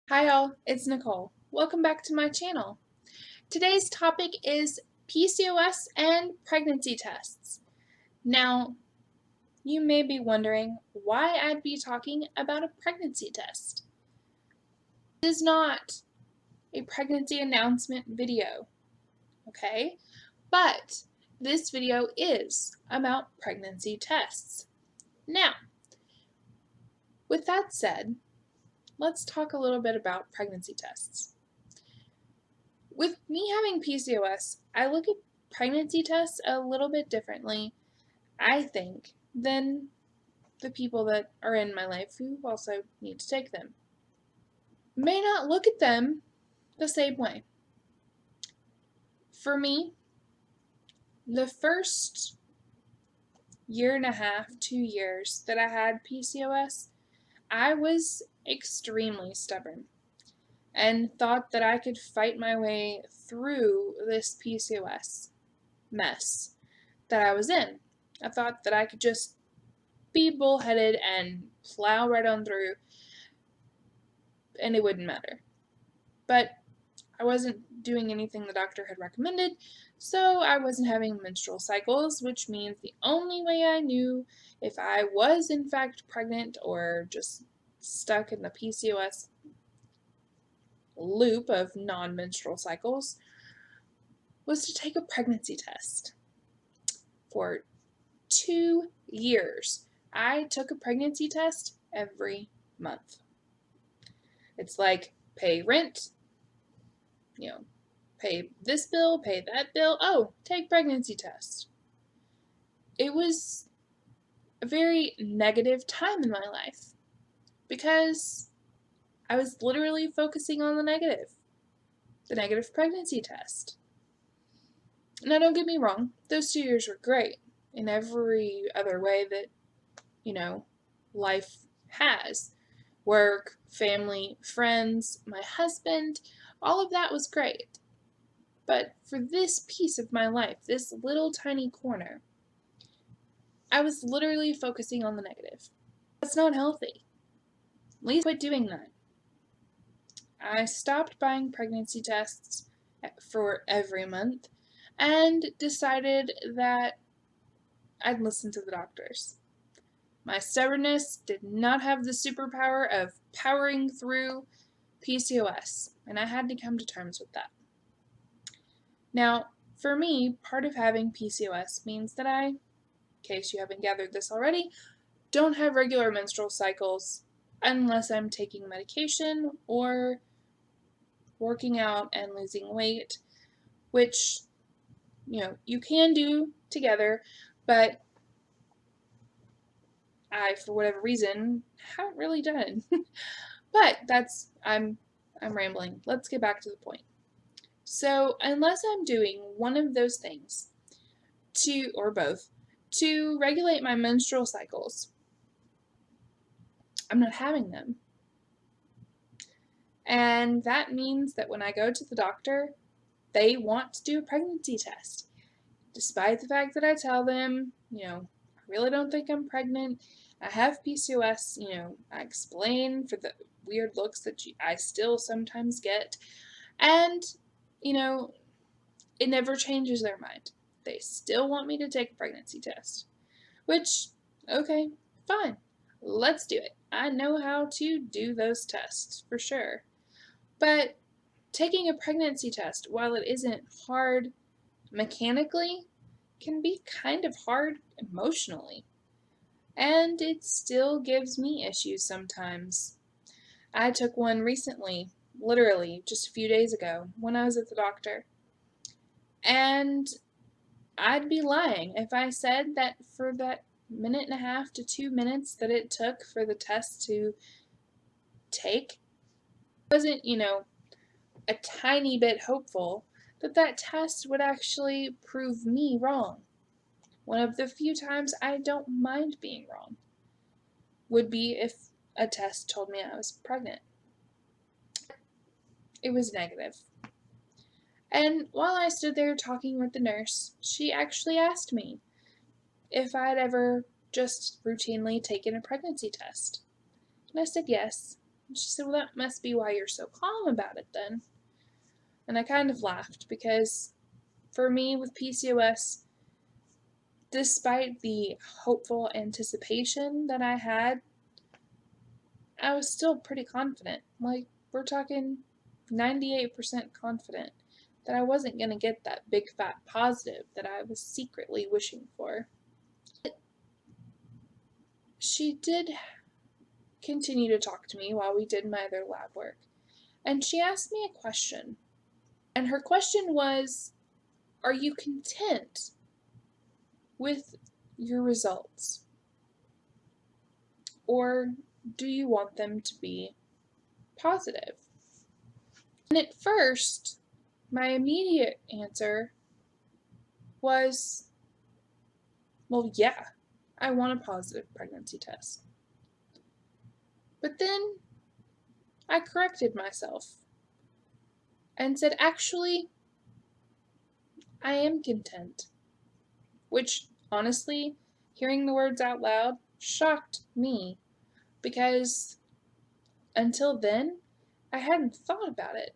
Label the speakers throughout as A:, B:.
A: Hi all, it's Nicole. Welcome back to my channel. Today's topic is PCOS and pregnancy tests. Now, you may be wondering why I'd be talking about a pregnancy test. This is not a pregnancy announcement video, okay? But this video is about pregnancy tests. Now, with that said, let's talk a little bit about pregnancy tests. With me having PCOS, I look at pregnancy tests a little bit differently, I think, than the people that are in my life who also need to take them. May not look at them the same way. For me, the first year and a half, 2 years that I had PCOS, I was extremely stubborn and thought that I could fight my way through this PCOS mess that I was in. I thought that I could just be bullheaded and plow right on through and it wouldn't matter. But I wasn't doing anything the doctor had recommended, so I wasn't having menstrual cycles, which means the only way I knew if I was in fact pregnant or just stuck in the PCOS loop of non-menstrual cycles was to take a pregnancy test. For 2 years, I took a pregnancy test every month. It's like pay rent, pay this bill, pay that bill. Oh, take pregnancy test. It was a very negative time in my life because I was literally focusing on the negative pregnancy test. Now, don't get me wrong, those 2 years were great in every other way that, life has. Work, family, friends, my husband, all of that was great. But for this piece of my life, this little tiny corner, I was literally focusing on the negative. That's not healthy. At least quit doing that. I stopped buying pregnancy tests for every month and decided that I'd listen to the doctors. My stubbornness did not have the superpower of powering through PCOS, and I had to come to terms with that. Now, for me, part of having PCOS means that I, in case you haven't gathered this already, don't have regular menstrual cycles unless I'm taking medication or working out and losing weight, which, you can do together, but I, for whatever reason, haven't really done. But I'm rambling. Let's get back to the point. So, unless I'm doing one of those things, or both, to regulate my menstrual cycles, I'm not having them. And that means that when I go to the doctor, they want to do a pregnancy test. Despite the fact that I tell them, I really don't think I'm pregnant, I have PCOS, I explain for the weird looks that I still sometimes get, and, it never changes their mind. They still want me to take a pregnancy test. Which, okay, fine. Let's do it. I know how to do those tests, for sure. But taking a pregnancy test, while it isn't hard mechanically, can be kind of hard emotionally. And it still gives me issues sometimes. I took one recently, literally just a few days ago, when I was at the doctor. And I'd be lying if I said that for that minute and a half to 2 minutes that it took for the test to take, I wasn't, a tiny bit hopeful that test would actually prove me wrong. One of the few times I don't mind being wrong would be if a test told me I was pregnant. It was negative. And while I stood there talking with the nurse, she actually asked me if I'd ever just routinely taken a pregnancy test. And I said yes. And she said, well, that must be why you're so calm about it then. And I kind of laughed because for me with PCOS, despite the hopeful anticipation that I had, I was still pretty confident. Like, we're talking 98% confident that I wasn't going to get that big fat positive that I was secretly wishing for. She did continue to talk to me while we did my other lab work, and she asked me a question. And her question was, are you content with your results? Or do you want them to be positive? And at first, my immediate answer was, well, yeah, I want a positive pregnancy test. But then I corrected myself and said, actually, I am content. Which, honestly, hearing the words out loud shocked me because until then, I hadn't thought about it.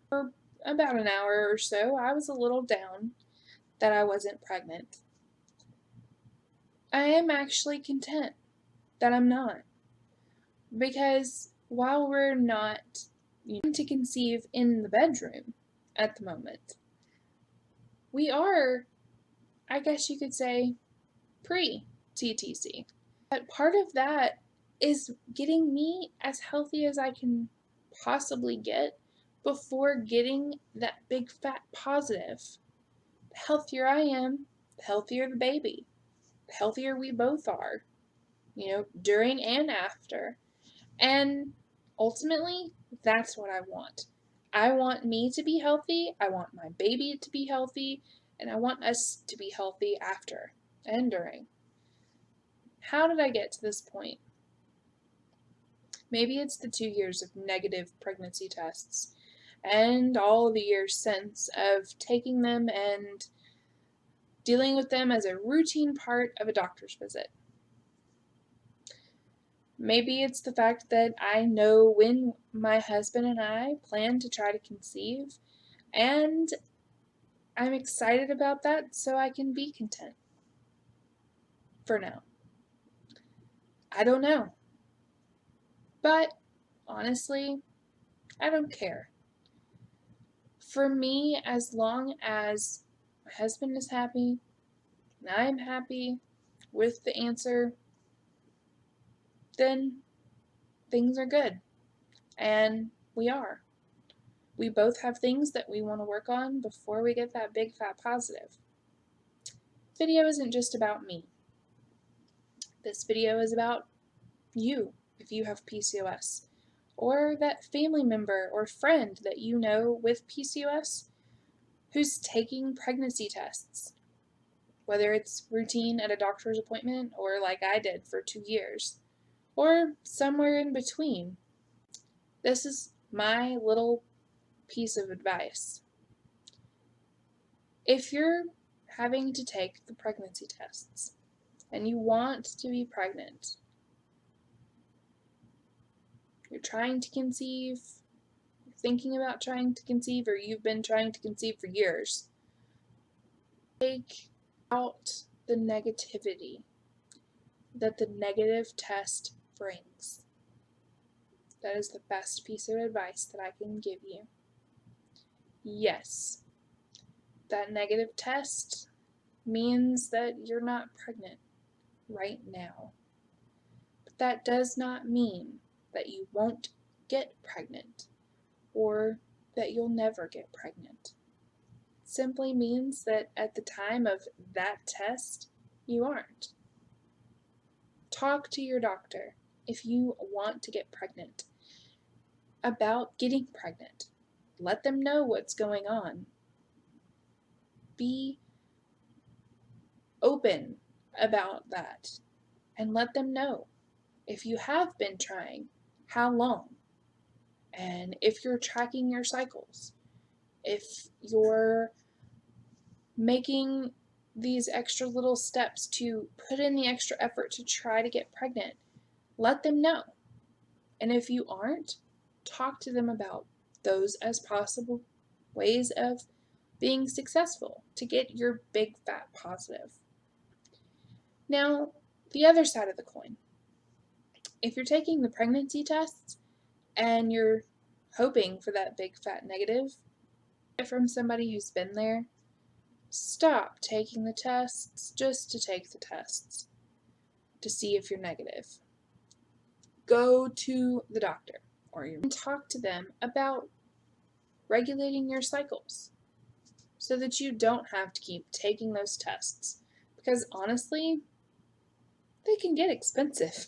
A: For about an hour or so, I was a little down that I wasn't pregnant. I am actually content that I'm not. Because while we're not to conceive in the bedroom at the moment, we are, I guess you could say, pre-TTC. But part of that is getting me as healthy as I can possibly get before getting that big fat positive. The healthier I am, the healthier the baby, the healthier we both are, during and after. And ultimately, that's what I want. I want me to be healthy, I want my baby to be healthy, and I want us to be healthy after and during. How did I get to this point? Maybe it's the 2 years of negative pregnancy tests and all the years since of taking them and dealing with them as a routine part of a doctor's visit. Maybe it's the fact that I know when my husband and I plan to try to conceive, and I'm excited about that so I can be content. For now. I don't know. But honestly, I don't care. For me, as long as my husband is happy and I'm happy with the answer, then things are good. And we are. We both have things that we want to work on before we get that big fat positive. This video isn't just about me. This video is about you, if you have PCOS, or that family member or friend that you know with PCOS who's taking pregnancy tests, whether it's routine at a doctor's appointment or like I did for 2 years, or somewhere in between. This is my little piece of advice. If you're having to take the pregnancy tests and you want to be pregnant, you're trying to conceive, you're thinking about trying to conceive, or you've been trying to conceive for years, take out the negativity that the negative test brings. That is the best piece of advice that I can give you. Yes, that negative test means that you're not pregnant right now. But that does not mean that you won't get pregnant or that you'll never get pregnant. It simply means that at the time of that test, you aren't. Talk to your doctor if you want to get pregnant about getting pregnant. Let them know what's going on. Be open about that and let them know if you have been trying, how long, and if you're tracking your cycles, if you're making these extra little steps to put in the extra effort to try to get pregnant. Let them know. And if you aren't, talk to them about those as possible ways of being successful to get your big fat positive. Now, the other side of the coin. If you're taking the pregnancy tests and you're hoping for that big fat negative from somebody who's been there, stop taking the tests just to take the tests to see if you're negative. Go to the doctor and talk to them about regulating your cycles so that you don't have to keep taking those tests, because honestly, they can get expensive.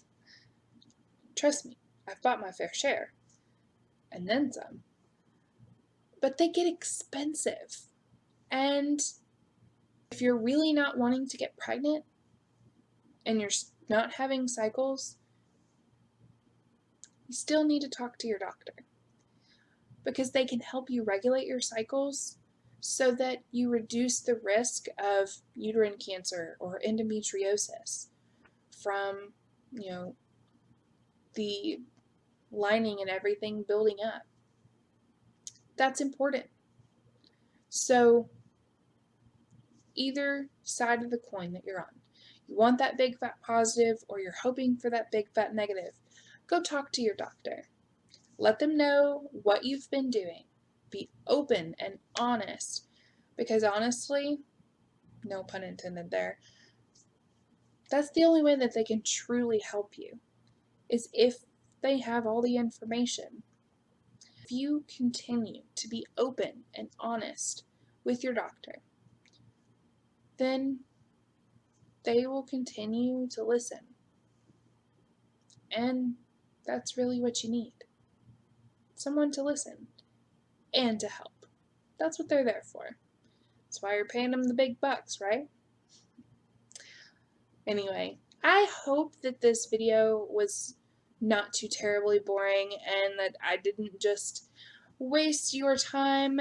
A: Trust me, I've bought my fair share, and then some. But they get expensive. And if you're really not wanting to get pregnant and you're not having cycles, you still need to talk to your doctor, because they can help you regulate your cycles so that you reduce the risk of uterine cancer or endometriosis from, the lining and everything building up. That's important. So either side of the coin that you're on, you want that big fat positive or you're hoping for that big fat negative, go talk to your doctor. Let them know what you've been doing. Be open and honest, because honestly, no pun intended there, that's the only way that they can truly help you, is if they have all the information. If you continue to be open and honest with your doctor, then they will continue to listen. And that's really what you need. Someone to listen and to help. That's what they're there for. That's why you're paying them the big bucks, right? Anyway, I hope that this video was not too terribly boring and that I didn't just waste your time.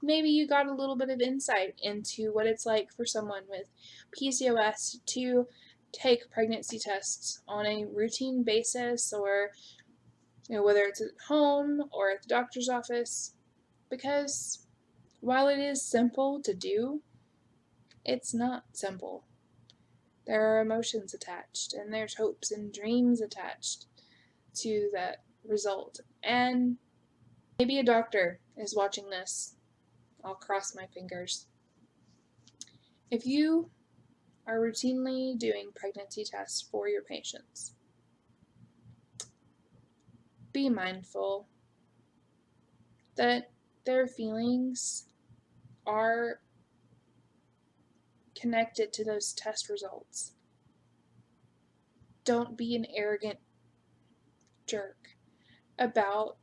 A: Maybe you got a little bit of insight into what it's like for someone with PCOS to take pregnancy tests on a routine basis, or whether it's at home or at the doctor's office, because while it is simple to do, it's not simple. There are emotions attached, and there's hopes and dreams attached to that result. And maybe a doctor is watching this. I'll cross my fingers. If you are routinely doing pregnancy tests for your patients, be mindful that their feelings are connected to those test results. Don't be an arrogant jerk about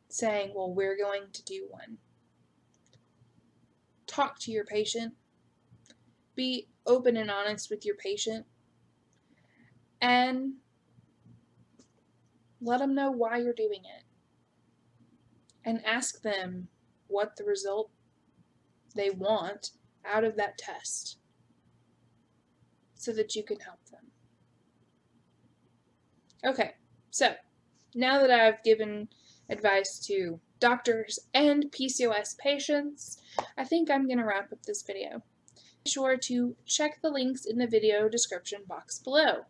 A: saying, well, we're going to do one. Talk to your patient. Be open and honest with your patient. And let them know why you're doing it. And ask them what the result they want out of that test, so that you can help them. Okay, so now that I've given advice to doctors and PCOS patients, I think I'm going to wrap up this video. Be sure to check the links in the video description box below.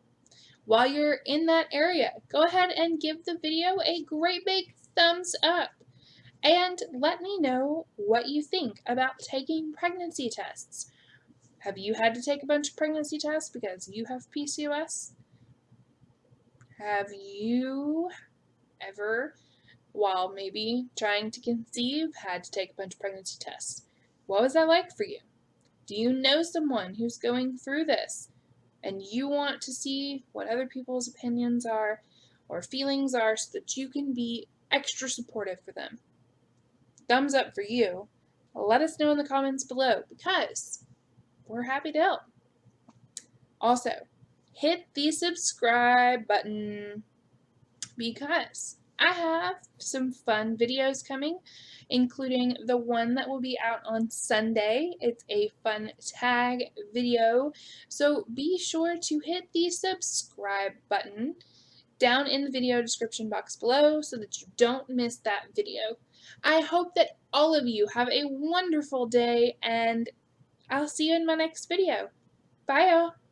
A: While you're in that area, go ahead and give the video a great big thumbs up. And let me know what you think about taking pregnancy tests. Have you had to take a bunch of pregnancy tests because you have PCOS? Have you ever, while maybe trying to conceive, had to take a bunch of pregnancy tests? What was that like for you? Do you know someone who's going through this and you want to see what other people's opinions are or feelings are so that you can be extra supportive for them? Thumbs up for you. Let us know in the comments below, because we're happy to help. Also, hit the subscribe button, because I have some fun videos coming, including the one that will be out on Sunday. It's a fun tag video, so be sure to hit the subscribe button down in the video description box below so that you don't miss that video. I hope that all of you have a wonderful day, and I'll see you in my next video. Bye, y'all!